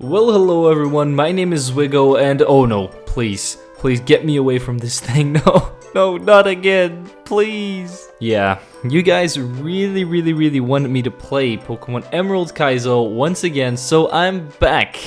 Well, hello everyone, my name is Zwiggo and oh no, please get me away from this thing, no, not again, please. Yeah, you guys really wanted me to play Pokemon Emerald Kaizo once again, so I'm back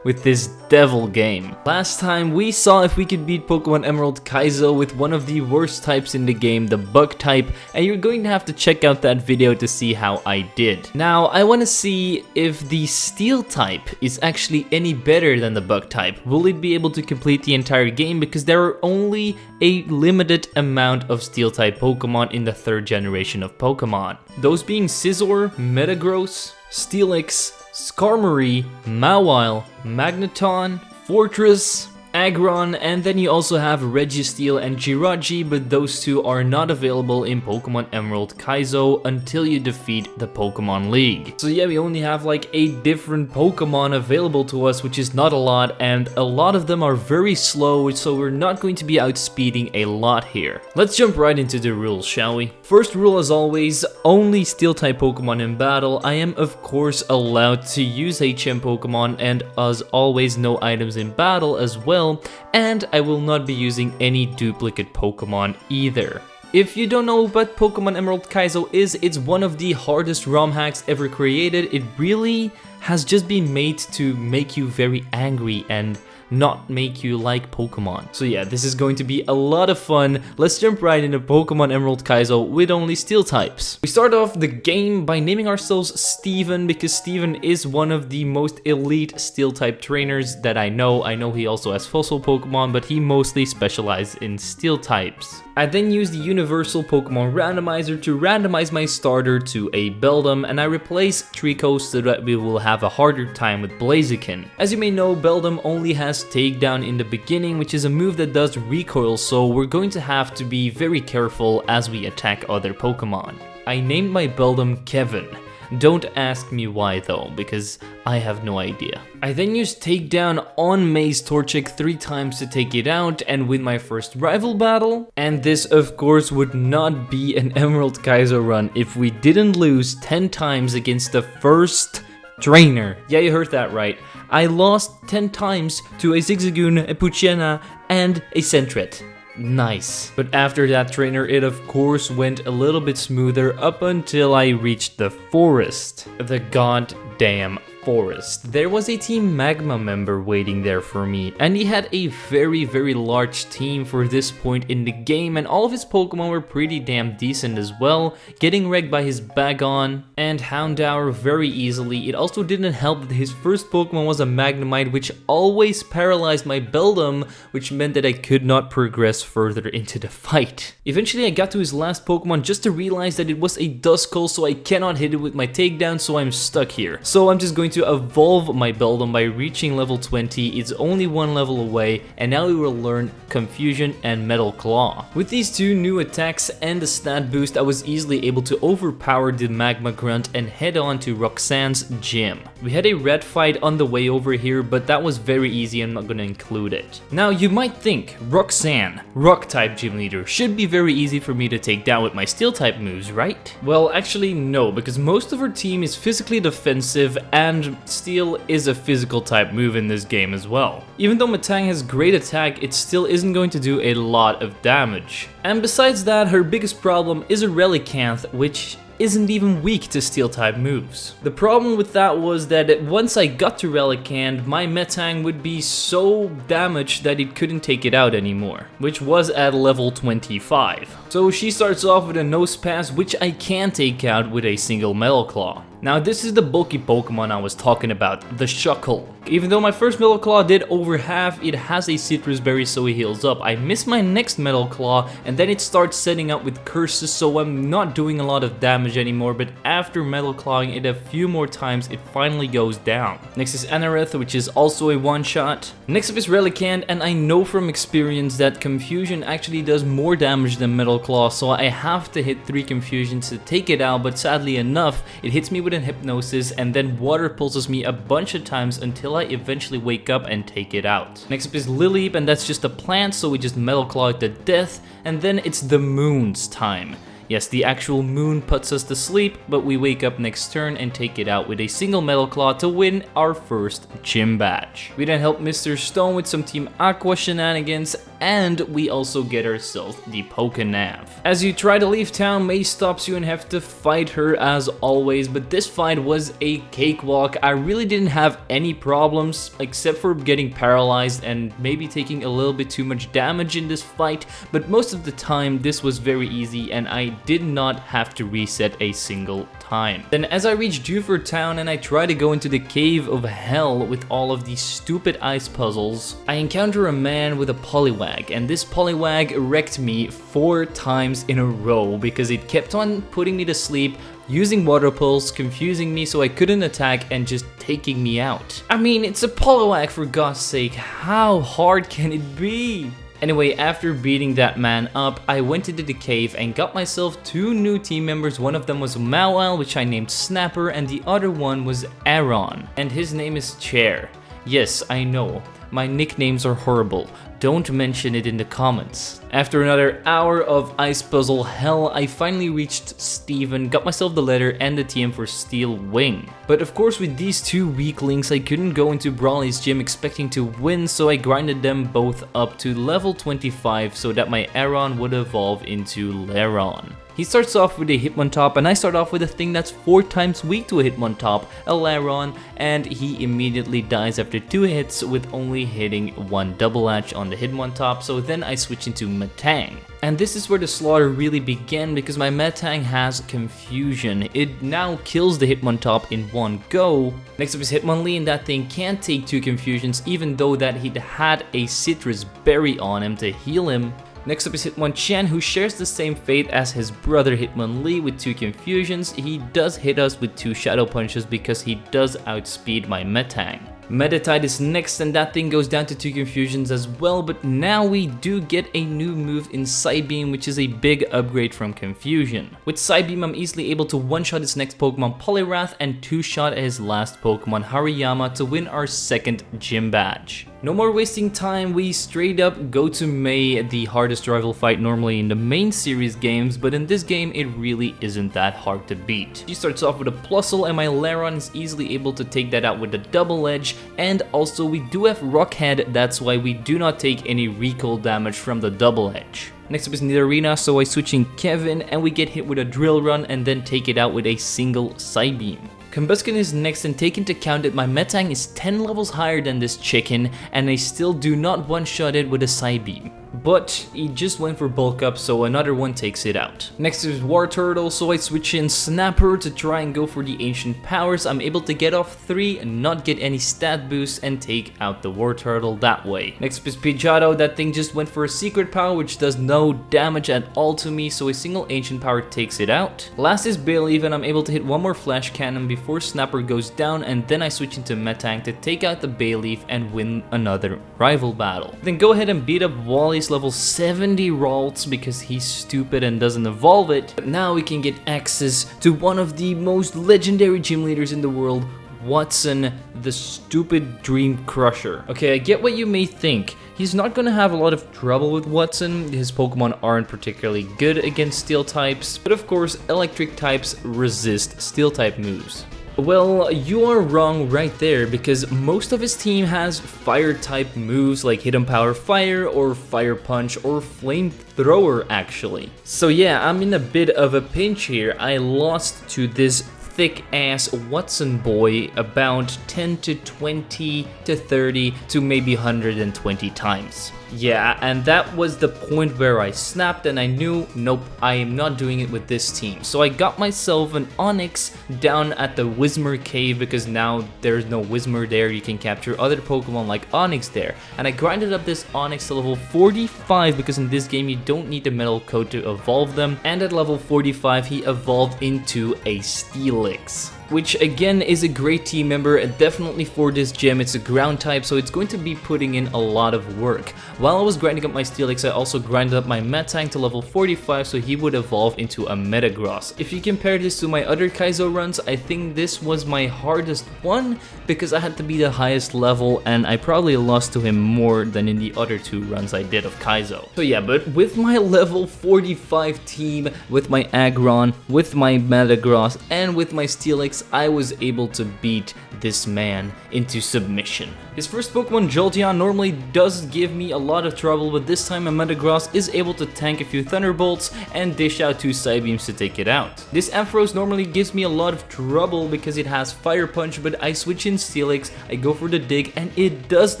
with this devil game. Last time we saw if we could beat Pokemon Emerald Kaizo with one of the worst types in the game, the bug type, and you're going to have to check out that video to see how I did. Now, I want to see if the steel type is actually any better than the bug type. Will it be able to complete the entire game, because there are only a limited amount of steel type Pokemon in the 3rd generation of Pokemon. Those being Scizor, Metagross, Steelix, Skarmory, Mawile, Magneton, Fortress, Aggron, and then you also have Registeel and Jirachi, but those two are not available in Pokemon Emerald Kaizo until you defeat the Pokemon League. So yeah, we only have like 8 different Pokemon available to us, which is not a lot, and a lot of them are very slow, so we're not going to be outspeeding a lot here. Let's jump right into the rules, shall we? First rule, as always, only Steel-type Pokemon in battle. I am of course allowed to use HM Pokemon, and as always, no items in battle as well. And I will not be using any duplicate Pokemon either. If you don't know what Pokemon Emerald Kaizo is, it's one of the hardest ROM hacks ever created. It really has just been made to make you very angry and not make you like Pokemon. So yeah, this is going to be a lot of fun. Let's jump right into Pokemon Emerald Kaizo with only steel types. We start off the game by naming ourselves Steven, because Steven is one of the most elite steel type trainers that I know. I know he also has fossil Pokemon, but he mostly specializes in steel types. I then use the universal Pokemon randomizer to randomize my starter to a Beldum, and I replace Trico so that we will have a harder time with Blaziken. As you may know, Beldum only has Takedown in the beginning, which is a move that does recoil, so we're going to have to be very careful as we attack other Pokemon. I named my Beldum Kevin. Don't ask me why though, because I have no idea. I then used Takedown on Maze Torchic 3 times to take it out and win my first rival battle. And this of course would not be an Emerald Kaizo run if we didn't lose 10 times against the first trainer. Yeah, you heard that right. I lost 10 times to a Zigzagoon, a Poochyena, and a Sentret. Nice. But after that trainer, it of course went a little bit smoother up until I reached the forest. The goddamn forest. There was a Team Magma member waiting there for me, and he had a very large team for this point in the game, and all of his Pokemon were pretty damn decent as well, getting wrecked by his Bagon and Houndoom very easily. It also didn't help that his first Pokemon was a Magnemite, which always paralyzed my Beldum, which meant that I could not progress further into the fight. Eventually I got to his last Pokemon just to realize that it was a Duskull, so I cannot hit it with my takedown, so I'm stuck here. So I'm just going to evolve my Beldum by reaching level 20. It's only 1 level away, and now we will learn Confusion and Metal Claw. With these 2 new attacks and the stat boost, I was easily able to overpower the Magma Grunt and head on to Roxanne's gym. We had a red fight on the way over here, but that was very easy. I'm not gonna include it. Now you might think, Roxanne, Rock type gym leader, should be very easy for me to take down with my steel type moves, right? Well, actually no, because most of her team is physically defensive, and Steel is a physical type move in this game as well. Even though Metang has great attack, it still isn't going to do a lot of damage. And besides that, her biggest problem is a Relicanth, which isn't even weak to steel type moves. The problem with that was that once I got to Relicanth, my Metang would be so damaged that it couldn't take it out anymore, which was at level 25. So she starts off with a Nose Pass, which I can take out with a single Metal Claw. Now this is the bulky Pokemon I was talking about, the Shuckle. Even though my first Metal Claw did over half, it has a Citrus Berry so it heals up. I miss my next Metal Claw, and then it starts setting up with curses, so I'm not doing a lot of damage anymore, but after Metal Clawing it a few more times, it finally goes down. Next is Anorith, which is also a one-shot. Next up is Relicanth, and I know from experience that Confusion actually does more damage than Metal Claw, so I have to hit 3 Confusions to take it out, but sadly enough, it hits me with an Hypnosis, and then water pulses me a bunch of times until I eventually wake up and take it out. Next up is Lileep, and that's just a plant, so we just Metal Claw it to death, and then it's the Moon's time. Yes, the actual moon puts us to sleep, but we wake up next turn and take it out with a single metal claw to win our first gym badge. We then help Mr. Stone with some Team Aqua shenanigans, and we also get ourselves the Pokenav. As you try to leave town, May stops you and have to fight her as always, but this fight was a cakewalk. I really didn't have any problems except for getting paralyzed and maybe taking a little bit too much damage in this fight, but most of the time this was very easy and I did not have to reset a single time. Then as I reach Dewford Town and I try to go into the Cave of Hell with all of these stupid ice puzzles, I encounter a man with a Poliwag, and this Poliwag wrecked me 4 times in a row because it kept on putting me to sleep, using water pulse, confusing me so I couldn't attack, and just taking me out. I mean, it's a Poliwag for God's sake, how hard can it be? Anyway, after beating that man up, I went into the cave and got myself 2 new team members. One of them was Mawile, which I named Snapper, and the other one was Aaron, and his name is Chair. Yes, I know, my nicknames are horrible. Don't mention it in the comments. After another hour of ice puzzle hell, I finally reached Steven, got myself the letter and the TM for Steel Wing. But of course with these 2 weaklings I couldn't go into Brawly's gym expecting to win, so I grinded them both up to level 25 so that my Aron would evolve into Laron. He starts off with a Hitmontop, and I start off with a thing that's 4 times weak to a Hitmontop, a Laron, and he immediately dies after 2 hits with only hitting 1 double edge on the Hitmontop, so then I switch into Metang. And this is where the slaughter really began because my Metang has Confusion. It now kills the Hitmontop in 1 go. Next up is Hitmonlee, and that thing can't take 2 Confusions even though that he had a Citrus Berry on him to heal him. Next up is Hitmonchan, who shares the same fate as his brother Hitmonlee with 2 Confusions. He does hit us with 2 Shadow Punches because he does outspeed my Metang. Meditite is next, and that thing goes down to 2 Confusions as well, but now we do get a new move in Psybeam, which is a big upgrade from Confusion. With Psybeam, I'm easily able to one-shot his next Pokemon Poliwrath and 2-shot his last Pokemon Hariyama to win our 2nd gym badge. No more wasting time, we straight up go to May, the hardest rival fight normally in the main series games, but in this game it really isn't that hard to beat. She starts off with a Plusle, and my Laron is easily able to take that out with a double edge, and also we do have Rockhead, that's why we do not take any recoil damage from the double edge. Next up is Nidorina, so I switch in Kevin and we get hit with a Drill Run and then take it out with a single Psybeam. Combusken is next, and take into account that my Metang is 10 levels higher than this chicken and I still do not one-shot it with a Psybeam. But he just went for bulk up, so another one takes it out. Next is Wartortle, so I switch in Snapper to try and go for the Ancient Powers. I'm able to get off 3 and not get any stat boost and take out the Wartortle that way. Next is Pidgeotto, that thing just went for a Secret Power which does no damage at all to me, so a single Ancient Power takes it out. Last is Bayleaf, and I'm able to hit 1 more Flash Cannon before Snapper goes down, and then I switch into Metang to take out the Bayleaf and win another rival battle. Then go ahead and beat up Wally's level 70 Ralts because he's stupid and doesn't evolve it. But now we can get access to one of the most legendary gym leaders in the world, Watson, the stupid Dream Crusher. Okay, I get what you may think. He's not gonna have a lot of trouble with Watson. His Pokemon aren't particularly good against Steel types, but of course, Electric types resist Steel type moves. Well, you are wrong right there because most of his team has Fire type moves like Hidden Power Fire or Fire Punch or Flamethrower actually. So yeah, I'm in a bit of a pinch here. I lost to this thick ass Watson boy about 10 to 20 to 30 to maybe 120 times. Yeah, and that was the point where I snapped and I knew, nope, I am not doing it with this team. So I got myself an Onix down at the Whismur cave because now there's no Whismur there. You can capture other Pokemon like Onix there. And I grinded up this Onix to level 45 because in this game you don't need the Metal Coat to evolve them. And at level 45 he evolved into a Steelix. which again is a great team member, and definitely for this gym. It's a ground type, so it's going to be putting in a lot of work. While I was grinding up my Steelix, I also grinded up my Metang to level 45, so he would evolve into a Metagross. If you compare this to my other Kaizo runs, I think this was my hardest one, because I had to be the highest level, and I probably lost to him more than in the other 2 runs I did of Kaizo. So yeah, but with my level 45 team, with my Aggron, with my Metagross, and with my Steelix, I was able to beat this man into submission. His first Pokemon, Jolteon, normally does give me a lot of trouble, but this time my Metagross is able to tank a few Thunderbolts and dish out 2 Psybeams to take it out. This Ampharos normally gives me a lot of trouble because it has Fire Punch, but I switch in Steelix, I go for the Dig, and it does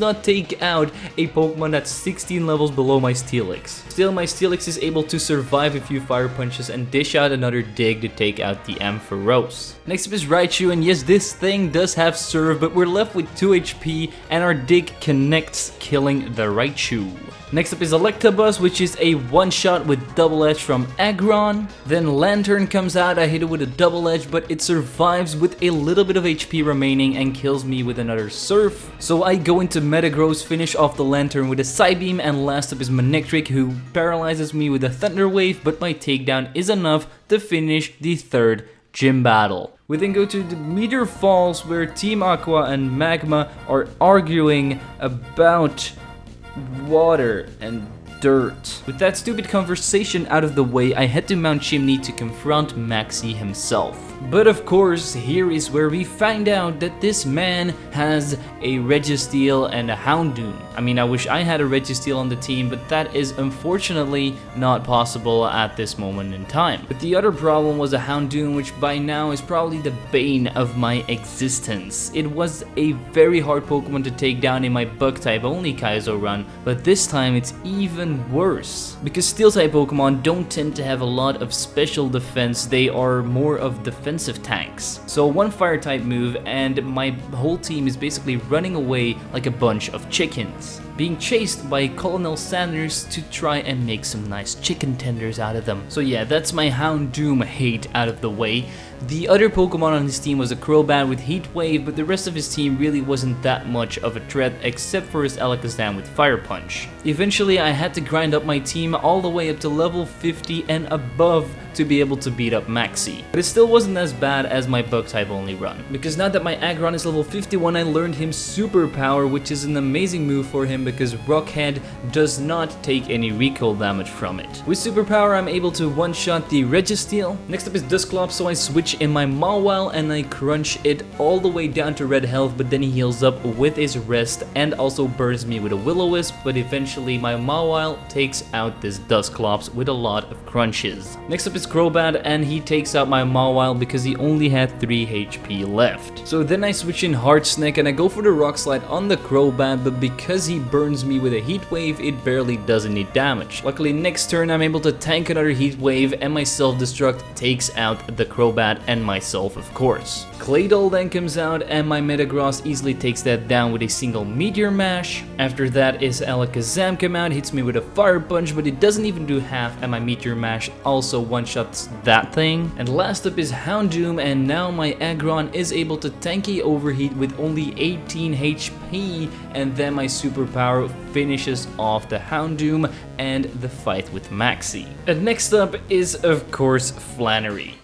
not take out a Pokemon that's 16 levels below my Steelix. Still, my Steelix is able to survive a few Fire Punches and dish out another Dig to take out the Ampharos. Next up is Raichu, and yes, this thing does have Serve, but we're left with 2 HP, and our Dig connects, killing the Raichu. Next up is Electabuzz, which is a one-shot with Double Edge from Aggron. Then Lantern comes out, I hit it with a Double Edge, but it survives with a little bit of HP remaining and kills me with another Surf. So I go into Metagross, finish off the Lantern with a Psybeam, and last up is Manectric, who paralyzes me with a Thunder Wave, but my takedown is enough to finish the 3rd gym battle. We then go to the Meteor Falls, where Team Aqua and Magma are arguing about water and dirt. With that stupid conversation out of the way, I head to Mount Chimney to confront Maxie himself. But of course, here is where we find out that this man has a Registeel and a Houndoom. I mean, I wish I had a Registeel on the team, but that is unfortunately not possible at this moment in time. But the other problem was a Houndoom, which by now is probably the bane of my existence. It was a very hard Pokemon to take down in my Bug-type only Kaizo run, but this time it's even worse. Because Steel-type Pokemon don't tend to have a lot of special defense, they are more of defensive tanks. So one Fire-type move and my whole team is basically running away like a bunch of chickens, being chased by Colonel Sanders to try and make some nice chicken tenders out of them. So yeah, that's my Houndoom hate out of the way. The other Pokemon on his team was a Crobat with Heat Wave, but the rest of his team really wasn't that much of a threat except for his Alakazam with Fire Punch. Eventually, I had to grind up my team all the way up to level 50 and above to be able to beat up Maxie. But it still wasn't as bad as my Bug-type only run, because now that my Aggron is level 51, I learned him Super Power, which is an amazing move for him because Rock Head does not take any recoil damage from it. With Super Power, I'm able to one-shot the Registeel. Next up is Dusclops, so I switch in my Mawile and I crunch it all the way down to red health, but then he heals up with his rest and also burns me with a Will-O-Wisp, but eventually my Mawile takes out this Dusclops with a lot of crunches. Next up is Crobat, and he takes out my Mawile because he only had 3 HP left. So then I switch in Heartsneck and I go for the Rock Slide on the Crobat, but because he burns me with a Heat Wave, it barely does any damage. Luckily, next turn I'm able to tank another Heat Wave and my Self-Destruct takes out the Crobat and myself, of course. Claydol then comes out and my Metagross easily takes that down with a single Meteor Mash. After that is Alakazam come out, hits me with a Fire Punch, but it doesn't even do half, and my Meteor Mash also one-shots that thing. And last up is Houndoom, and now my Aggron is able to tanky Overheat with only 18 HP, and then my superpower finishes off the Houndoom and the fight with Maxie. And next up is, of course, Flannery.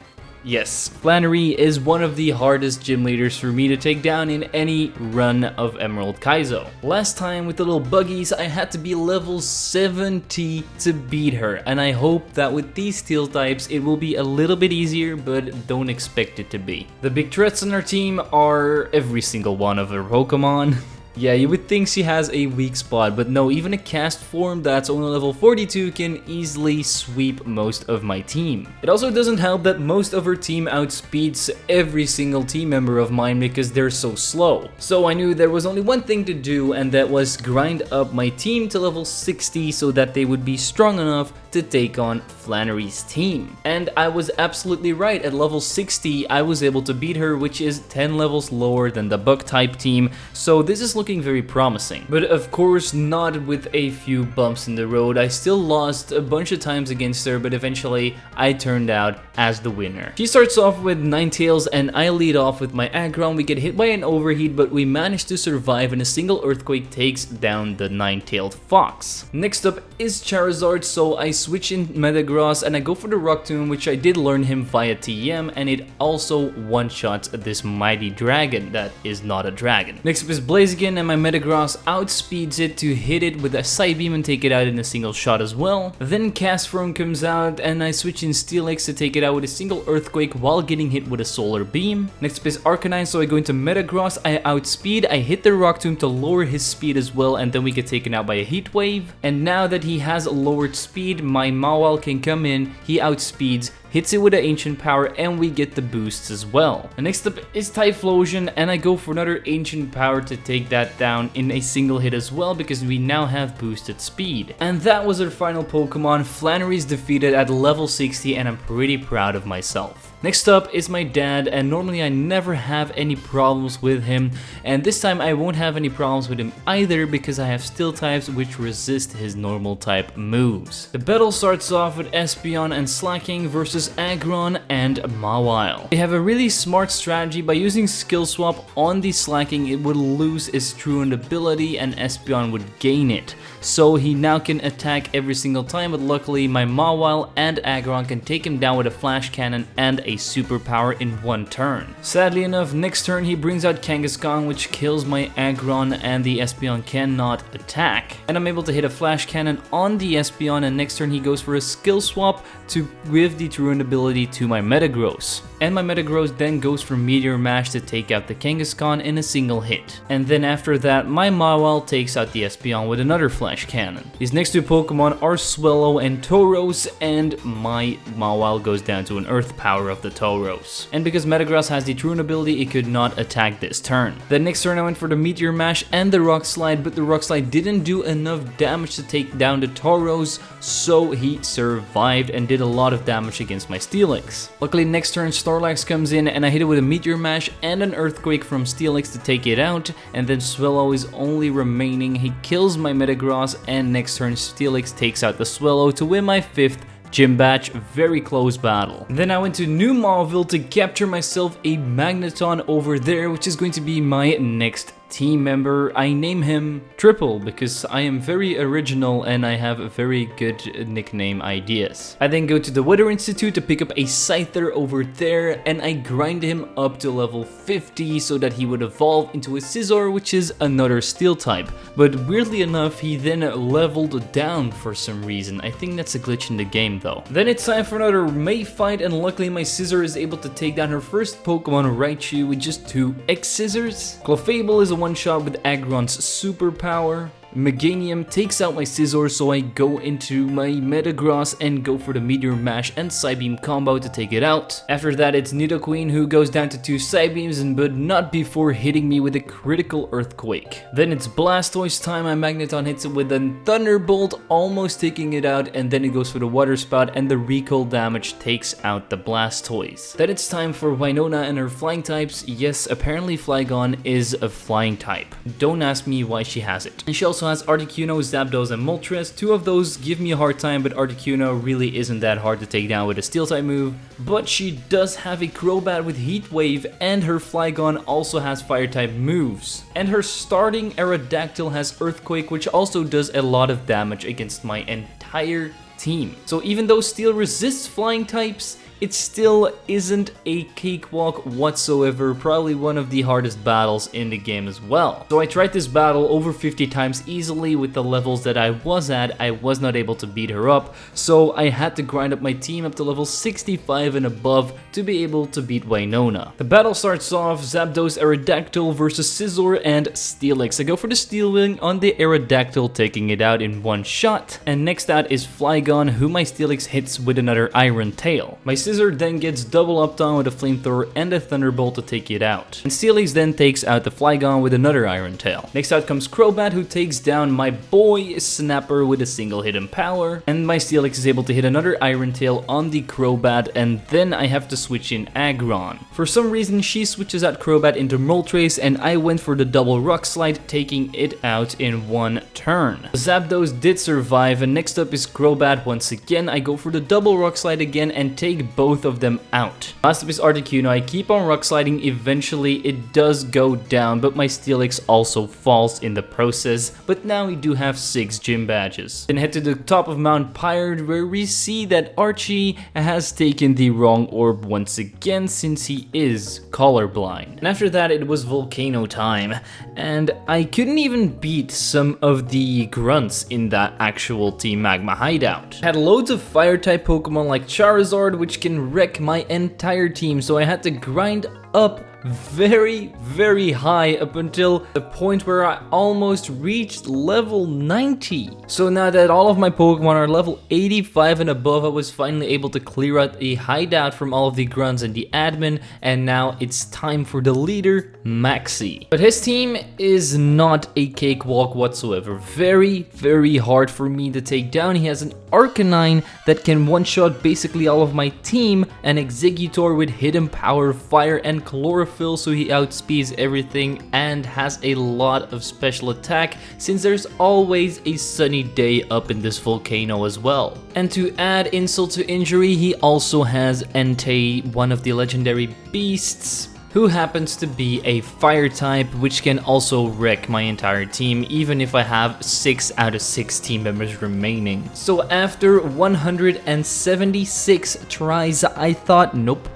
Yes, Flannery is one of the hardest gym leaders for me to take down in any run of Emerald Kaizo. Last time with the little buggies, I had to be level 70 to beat her, and I hope that with these steel types it will be a little bit easier, but don't expect it to be. The big threats on our team are every single one of her Pokemon. Yeah, you would think she has a weak spot, but no, even a cast form that's only level 42 can easily sweep most of my team. It also doesn't help that most of her team outspeeds every single team member of mine because they're so slow. So I knew there was only one thing to do, and that was grind up my team to level 60 so that they would be strong enough to take on Flannery's team. And I was absolutely right. At level 60, I was able to beat her, which is 10 levels lower than the Bug-type team, so this is looking looking very promising. But of course not with a few bumps in the road. I still lost a bunch of times against her, but eventually I turned out as the winner. She starts off with 9 tails and I lead off with my aggron. We get hit by an overheat, but we manage to survive and a single earthquake takes down the 9-tailed fox. Next up is Charizard, so I switch in Metagross and I go for the Rock Tomb, which I did learn him via TM, and it also one-shots this mighty dragon that is not a dragon. Next up is Blaziken, and my Metagross outspeeds it to hit it with a Psy Beam and take it out in a single shot as well. Then Castform comes out and I switch in Steelix to take it out with a single earthquake while getting hit with a Solar Beam. Next up is Arcanine, so I go into Metagross, I outspeed, I hit the Rock Tomb to lower his speed as well, and then we get taken out by a Heat Wave. And now that he has lowered speed, my Mawile can come in, he outspeeds, hits it with an Ancient Power, and we get the boosts as well. And next up is Typhlosion, and I go for another Ancient Power to take that down in a single hit as well, because we now have boosted speed. And that was our final Pokemon. Flannery's defeated at level 60, and I'm pretty proud of myself. Next up is my dad, and normally I never have any problems with him, and this time I won't have any problems with him either because I have Steel types which resist his normal type moves. The battle starts off with Espeon and Slacking versus Aggron and Mawile. They have a really smart strategy. By using Skill Swap on the Slacking, it would lose its Truant ability and Espeon would gain it. So he now can attack every single time, but luckily my Mawile and Aggron can take him down with a Flash Cannon and a superpower in one turn. Sadly enough, next turn he brings out Kangaskhan, which kills my Aggron and the Espeon cannot attack. And I'm able to hit a Flash Cannon on the Espeon, and next turn he goes for a Skill Swap to give the Truant ability to my Metagross. And my Metagross then goes for Meteor Mash to take out the Kangaskhan in a single hit. And then after that, my Mawile takes out the Espeon with another Flash Cannon. These next two Pokemon are Swellow and Tauros, and my Mawile goes down to an Earth Power of the Tauros. And because Metagross has the Truant ability, it could not attack this turn. The next turn I went for the Meteor Mash and the Rock Slide, but the Rock Slide didn't do enough damage to take down the Tauros, so he survived and did a lot of damage against my Steelix. Luckily next turn Snorlax comes in and I hit it with a Meteor Mash and an Earthquake from Steelix to take it out, and then Swellow is only remaining. He kills my Metagross, and next turn Steelix takes out the Swellow to win my 5th gym batch. Very close battle. Then I went to New Mauville to capture myself a Magneton over there, which is going to be my next team member. I name him Triple because I am very original and I have very good nickname ideas. I then go to the Weather Institute to pick up a Scyther over there, and I grind him up to level 50 so that he would evolve into a Scizor, which is another Steel type. But weirdly enough, he then leveled down for some reason. I think that's a glitch in the game though. Then it's time for another May fight, and luckily my Scizor is able to take down her first Pokemon, Raichu, with just 2 X-Scissors. Clefable is a one-shot with Aggron's superpower. Meganium takes out my Scizor, so I go into my Metagross and go for the Meteor Mash and Psybeam combo to take it out. After that, it's Nidoqueen who goes down to 2 Psybeams, but not before hitting me with a critical Earthquake. Then it's Blastoise time. My Magneton hits it with a Thunderbolt, almost taking it out, and then it goes for the Water Spout, and the recoil damage takes out the Blastoise. Then it's time for Winona and her flying types. Yes, apparently Flygon is a flying type. Don't ask me why she has it. And she also has Articuno, Zapdos, and Moltres. 2 of those give me a hard time, but Articuno really isn't that hard to take down with a Steel type move. But she does have a Crobat with Heat Wave, and her Flygon also has Fire type moves. And her starting Aerodactyl has Earthquake, which also does a lot of damage against my entire team. So even though Steel resists flying types, it still isn't a cakewalk whatsoever, probably one of the hardest battles in the game as well. So I tried this battle over 50 times easily. With the levels that I was at, I was not able to beat her up, so I had to grind up my team up to level 65 and above to be able to beat Winona. The battle starts off Zapdos Aerodactyl versus Scizor and Steelix. I go for the Steel Wing on the Aerodactyl, taking it out in one shot, and next out is Flygon Flygon, who my Steelix hits with another Iron Tail. My Scissor then gets double upped on with a Flamethrower and a Thunderbolt to take it out. And Steelix then takes out the Flygon with another Iron Tail. Next out comes Crobat, who takes down my boy Snapper with a single hidden power. And my Steelix is able to hit another Iron Tail on the Crobat, and then I have to switch in Aggron. For some reason, she switches out Crobat into Moltres, and I went for the double Rock Slide, taking it out in one turn. Zapdos did survive, and next up is Crobat once again. I go for the double Rock Slide again and take both of them out. Last up is Articuno. I keep on Rock Sliding. Eventually it does go down, but my Steelix also falls in the process. But now we do have 6 gym badges. Then head to the top of Mount Pyre, where we see that Archie has taken the wrong orb once again, since he is colorblind. And after that it was Volcano time, and I couldn't even beat some of the grunts in that actual Team Magma hideout. I had loads of fire type Pokemon like Charizard, which can wreck my entire team, so I had to grind up very high up until the point where I almost reached level 90. So now that all of my Pokemon are level 85 and above, I was finally able to clear out a hideout from all of the grunts and the admin, and now it's time for the leader, Maxie. But his team is not a cakewalk whatsoever. Very hard for me to take down. He has an Arcanine that can one-shot basically all of my team, an Exeggutor with hidden power, fire, and chlorophyll, so he outspeeds everything and has a lot of special attack, since there's always a sunny day up in this volcano as well. And to add insult to injury, he also has Entei, one of the legendary beasts, who happens to be a fire type, which can also wreck my entire team, even if I have 6 out of 6 team members remaining. So after 176 tries, I thought, nope,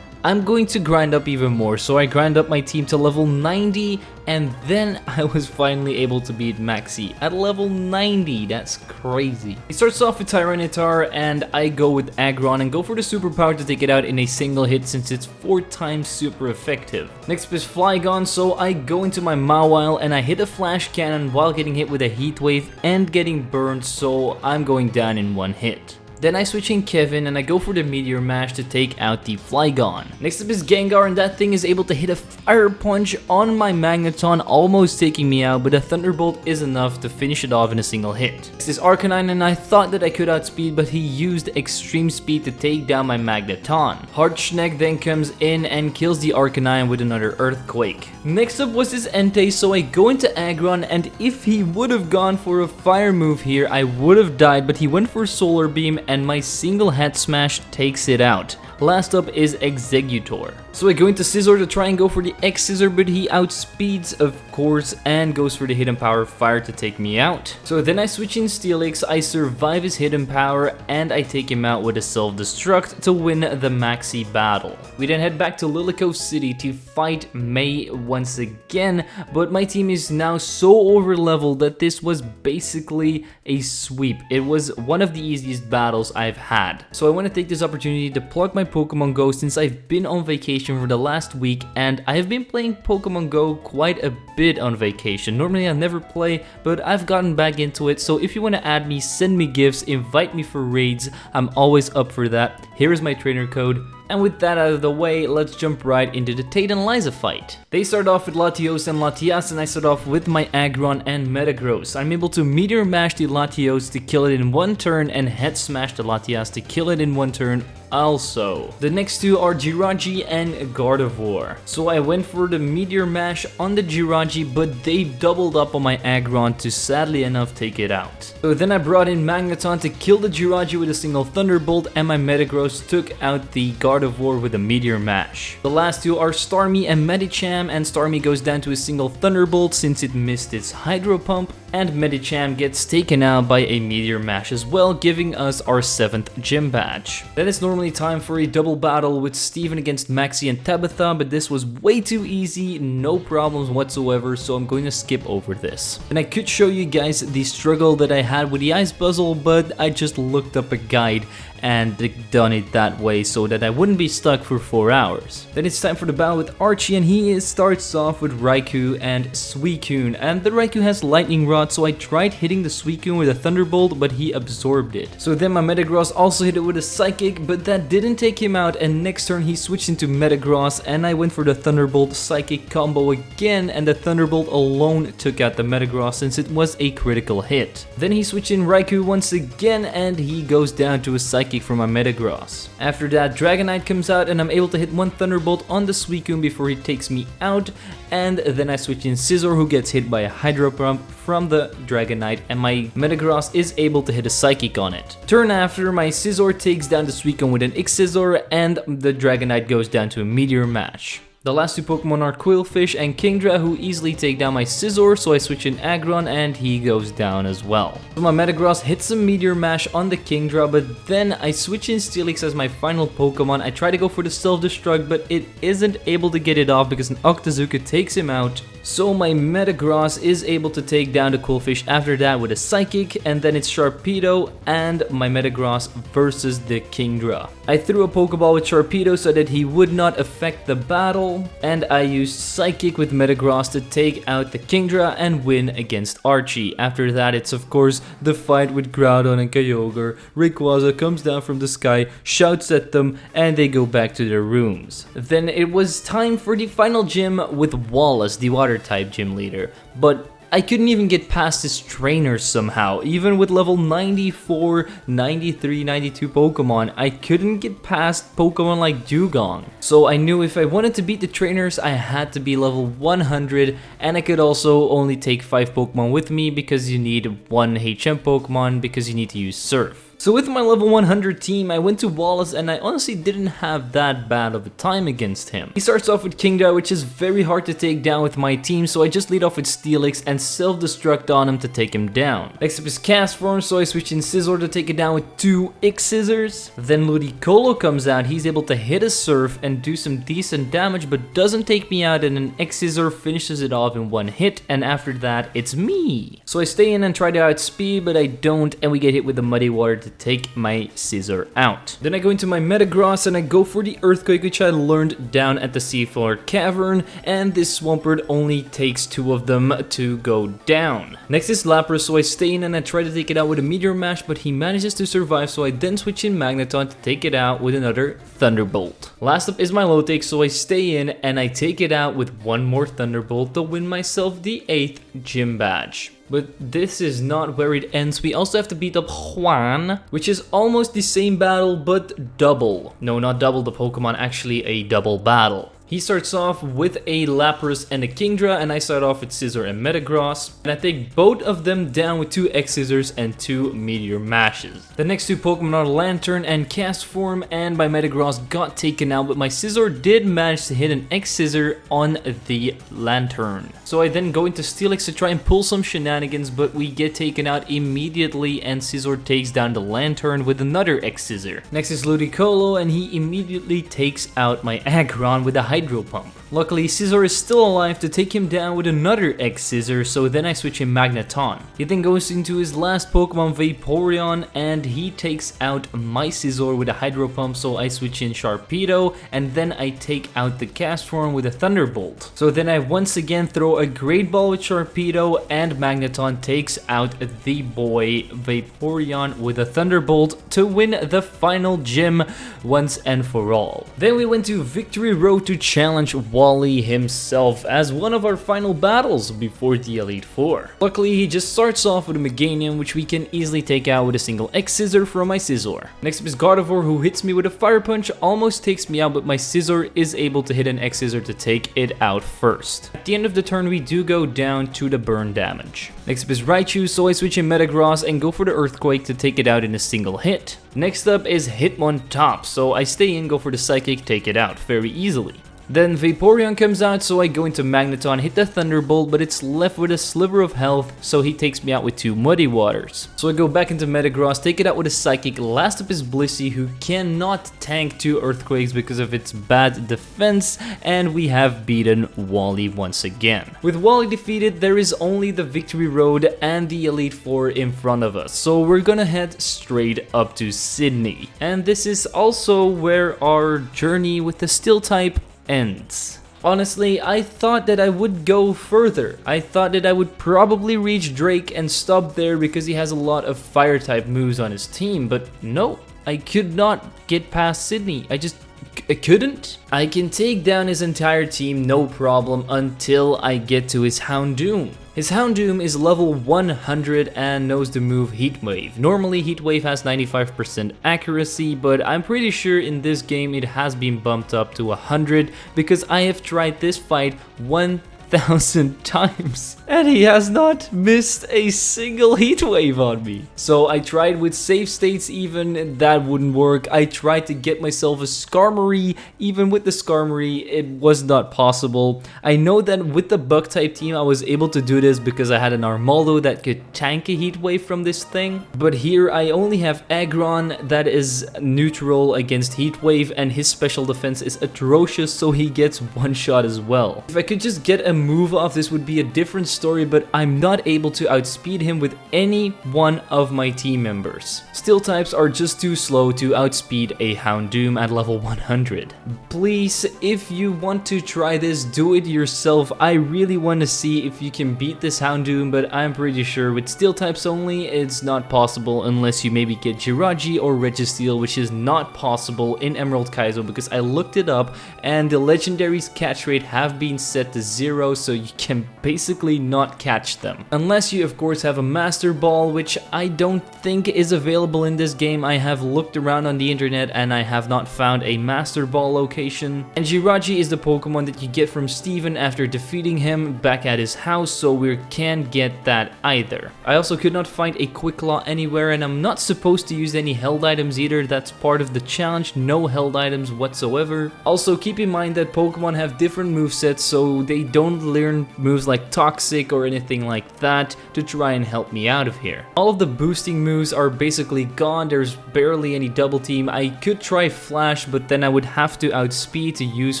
I'm going to grind up even more. So I grind up my team to level 90, and then I was finally able to beat Maxie at level 90. That's crazy. He starts off with Tyranitar, and I go with Aggron and go for the superpower to take it out in a single hit, since it's 4 times super effective. Next up is Flygon, so I go into my Mawile and I hit a flash cannon while getting hit with a heat wave and getting burned, so I'm going down in one hit. Then I switch in Kevin and I go for the Meteor Mash to take out the Flygon. Next up is Gengar, and that thing is able to hit a Fire Punch on my Magneton, almost taking me out, but a Thunderbolt is enough to finish it off in a single hit. Next is Arcanine, and I thought that I could outspeed, but he used Extreme Speed to take down my Magneton. Hardsnake then comes in and kills the Arcanine with another Earthquake. Next up was this Entei, so I go into Aggron, and if he would have gone for a Fire move here, I would have died, but he went for Solar Beam, and my single head smash takes it out. Last up is Exeggutor. So I go into Scizor to try and go for the X-Scissor, but he outspeeds, of course, and goes for the hidden power Fire to take me out. So then I switch in Steelix, I survive his hidden power, and I take him out with a self-destruct to win the Maxie battle. We then head back to Lilico City to fight May once again, but my team is now so over-leveled that this was basically a sweep. It was one of the easiest battles I've had. So I want to take this opportunity to plug my Pokemon Go, since I've been on vacation for the last week, and I have been playing Pokemon Go quite a bit on vacation. Normally I never play, but I've gotten back into it, so if you want to add me, send me gifts, invite me for raids, I'm always up for that. Here is my trainer code. And with that out of the way, let's jump right into the Tate and Liza fight. They start off with Latios and Latias, and I start off with my Aggron and Metagross. I'm able to Meteor Mash the Latios to kill it in one turn, and Head Smash the Latias to kill it in one turn also. The next two are Jirachi and Gardevoir. So I went for the Meteor Mash on the Jirachi, but they doubled up on my Aggron to sadly enough take it out. So then I brought in Magneton to kill the Jirachi with a single Thunderbolt, and my Metagross took out the Gardevoir with a Meteor Mash. The last two are Starmie and Medicham, and Starmie goes down to a single Thunderbolt since it missed its Hydro Pump, and Medicham gets taken out by a Meteor Mash as well, giving us our 7th gym badge. Then it's normally time for a double battle with Steven against Maxie and Tabitha, but this was way too easy, no problems whatsoever, so I'm going to skip over this. And I could show you guys the struggle that I had with the ice puzzle, but I just looked up a guide and done it that way so that I wouldn't be stuck for 4 hours. Then it's time for the battle with Archie, and he starts off with Raikou and Suicune, and the Raikou has lightning rod, so I tried hitting the Suicune with a thunderbolt, but he absorbed it. So then my Metagross also hit it with a psychic, but that didn't take him out, and next turn he switched into Metagross, and I went for the thunderbolt psychic combo again, and the thunderbolt alone took out the Metagross since it was a critical hit. Then he switched in Raikou once again, and he goes down to a psychic from my Metagross. After that, Dragonite comes out, and I'm able to hit one thunderbolt on the Suicune before he takes me out, and then I switch in Scizor, who gets hit by a Hydro Pump from the Dragonite, and my Metagross is able to hit a psychic on it. Turn after, my Scizor takes down the Suicune with an X-Scissor, and the Dragonite goes down to a Meteor Mash. The last two Pokemon are Quillfish and Kingdra, who easily take down my Scizor, so I switch in Aggron and he goes down as well. So my Metagross hits a Meteor Mash on the Kingdra, but then I switch in Steelix as my final Pokemon. I try to go for the Self-Destruct, but it isn't able to get it off because an Octazooka takes him out. So my Metagross is able to take down the Quillfish after that with a Psychic, and then it's Sharpedo and my Metagross versus the Kingdra. I threw a Pokeball with Sharpedo so that he would not affect the battle, and I used Psychic with Metagross to take out the Kingdra and win against Archie. After that, it's of course the fight with Groudon and Kyogre. Rayquaza comes down from the sky, shouts at them, and they go back to their rooms. Then it was time for the final gym with Wallace, the water type gym leader, but I couldn't even get past his trainers somehow. Even with level 94, 93, 92 Pokemon, I couldn't get past Pokemon like Dugong. So I knew if I wanted to beat the trainers, I had to be level 100, and I could also only take 5 Pokemon with me because you need 1 HM Pokemon because you need to use Surf. So with my level 100 team, I went to Wallace, and I honestly didn't have that bad of a time against him. He starts off with Kingdra, which is very hard to take down with my team, so I just lead off with Steelix and self-destruct on him to take him down. Next up is Castform, so I switch in Scizor to take it down with 2 X-Scissors. Then Ludicolo comes out, he's able to hit a Surf and do some decent damage, but doesn't take me out, and an X-Scissor finishes it off in 1 hit, and after that, it's me. So I stay in and try to outspeed, but I don't, and we get hit with the Muddy Water to take my Scizor out. Then I go into my Metagross and I go for the Earthquake, which I learned down at the Seafloor Cavern, and this Swampert only takes 2 of them to go down. Next is Lapras, so I stay in and I try to take it out with a Meteor Mash, but he manages to survive, so I then switch in Magneton to take it out with another Thunderbolt. Last up is my Lotake, so I stay in and I take it out with 1 more Thunderbolt to win myself the 8th gym badge. But this is not where it ends. We also have to beat up Juan, which is almost the same battle, but double. No, not double the Pokemon, actually a double battle. He starts off with a Lapras and a Kingdra, and I start off with Scizor and Metagross, and I take both of them down with 2 X-Scissors and 2 Meteor Mashes. The next 2 Pokemon are Lantern and Castform, and my Metagross got taken out, but my Scizor did manage to hit an X-Scissor on the Lantern. So I then go into Steelix to try and pull some shenanigans, but we get taken out immediately, and Scizor takes down the Lantern with another X-Scissor. Next is Ludicolo, and he immediately takes out my Aggron with a Hydro Pump. Luckily, Scizor is still alive to take him down with another X-Scissor, so then I switch in Magneton. He then goes into his last Pokemon, Vaporeon, and he takes out my Scizor with a Hydro Pump, so I switch in Sharpedo, and then I take out the Castform with a Thunderbolt. So then I once again throw a Great Ball with Sharpedo, and Magneton takes out the boy Vaporeon with a Thunderbolt to win the final gym once and for all. Then we went to Victory Road to challenge Wally himself as one of our final battles before the Elite Four. Luckily, he just starts off with a Meganium, which we can easily take out with a single X-Scissor from my Scizor. Next up is Gardevoir, who hits me with a Fire Punch, almost takes me out, but my Scizor is able to hit an X-Scissor to take it out first. At the end of the turn, we do go down to the burn damage. Next up is Raichu, so I switch in Metagross and go for the Earthquake to take it out in a single hit. Next up is Hitmontop, so I stay in, go for the Psychic, take it out very easily. Then Vaporeon comes out, so I go into Magneton, hit the Thunderbolt, but it's left with a sliver of health, so he takes me out with 2 Muddy Waters. So I go back into Metagross, take it out with a Psychic. Last up is Blissey, who cannot tank 2 Earthquakes because of its bad defense, and we have beaten Wally once again. With Wally defeated, there is only the Victory Road and the Elite Four in front of us, so we're gonna head straight up to Sydney. And this is also where our journey with the Steel type ends. Honestly, I thought that I would go further. I thought that I would probably reach Drake and stop there because he has a lot of fire type moves on his team, but no, I could not get past Sydney. I couldn't. I can take down his entire team no problem until I get to his Houndoom. His Houndoom is level 100 and knows the move Heat Wave. Normally Heat Wave has 95% accuracy, but I'm pretty sure in this game it has been bumped up to 100 because I have tried this fight 1,000 times and he has not missed a single heat wave on me. So I tried with save states even, and that wouldn't work. I tried to get myself a Skarmory, even with the Skarmory it was not possible. I know that with the bug type team I was able to do this because I had an Armaldo that could tank a heat wave from this thing, but here I only have Aggron that is neutral against heat wave and his special defense is atrocious, so he gets one shot as well. If I could just get a move off, this would be a different story, but I'm not able to outspeed him with any one of my team members. Steel types are just too slow to outspeed a Houndoom at level 100. Please, if you want to try this, do it yourself. I really want to see if you can beat this Houndoom, but I'm pretty sure with steel types only, it's not possible unless you maybe get Jirachi or Registeel, which is not possible in Emerald Kaizo because I looked it up and the legendaries catch rate have been set to 0, so you can basically not catch them. Unless you of course have a Master Ball, which I don't think is available in this game. I have looked around on the internet and I have not found a Master Ball location. And Jirachi is the Pokemon that you get from Steven after defeating him back at his house, so we can't get that either. I also could not find a Quick Claw anywhere, and I'm not supposed to use any held items either. That's part of the challenge, no held items whatsoever. Also keep in mind that Pokemon have different movesets, so they don't learn moves like Toxic or anything like that to try and help me out of here. All of the boosting moves are basically gone. There's barely any double team. I could try Flash, but then I would have to outspeed to use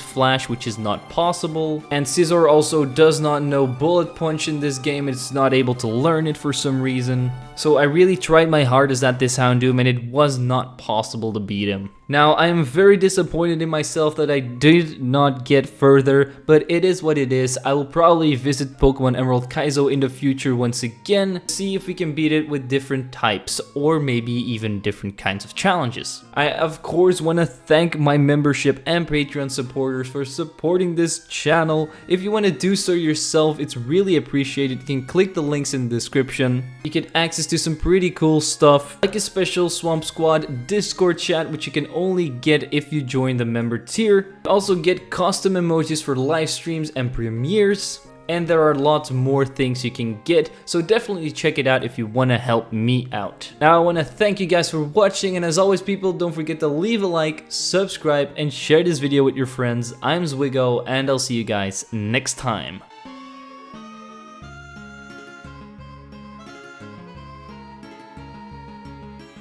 Flash, which is not possible. And Scizor also does not know Bullet Punch in this game. It's not able to learn it for some reason. So I really tried my hardest at this Houndoom and it was not possible to beat him. Now I am very disappointed in myself that I did not get further, but it is what it is. I will probably visit Pokemon Emerald Kaizo in the future once again, see if we can beat it with different types or maybe even different kinds of challenges. I of course want to thank my membership and Patreon supporters for supporting this channel. If you want to do so yourself, it's really appreciated. You can click the links in the description. You get access to some pretty cool stuff like a special Swamp Squad Discord chat, which you can only get if you join the member tier. Also get custom emojis for live streams and premieres, and there are lots more things you can get, so definitely check it out if you want to help me out. Now I want to thank you guys for watching, and as always people, don't forget to leave a like, subscribe and share this video with your friends. I'm Zwiggo and I'll see you guys next time.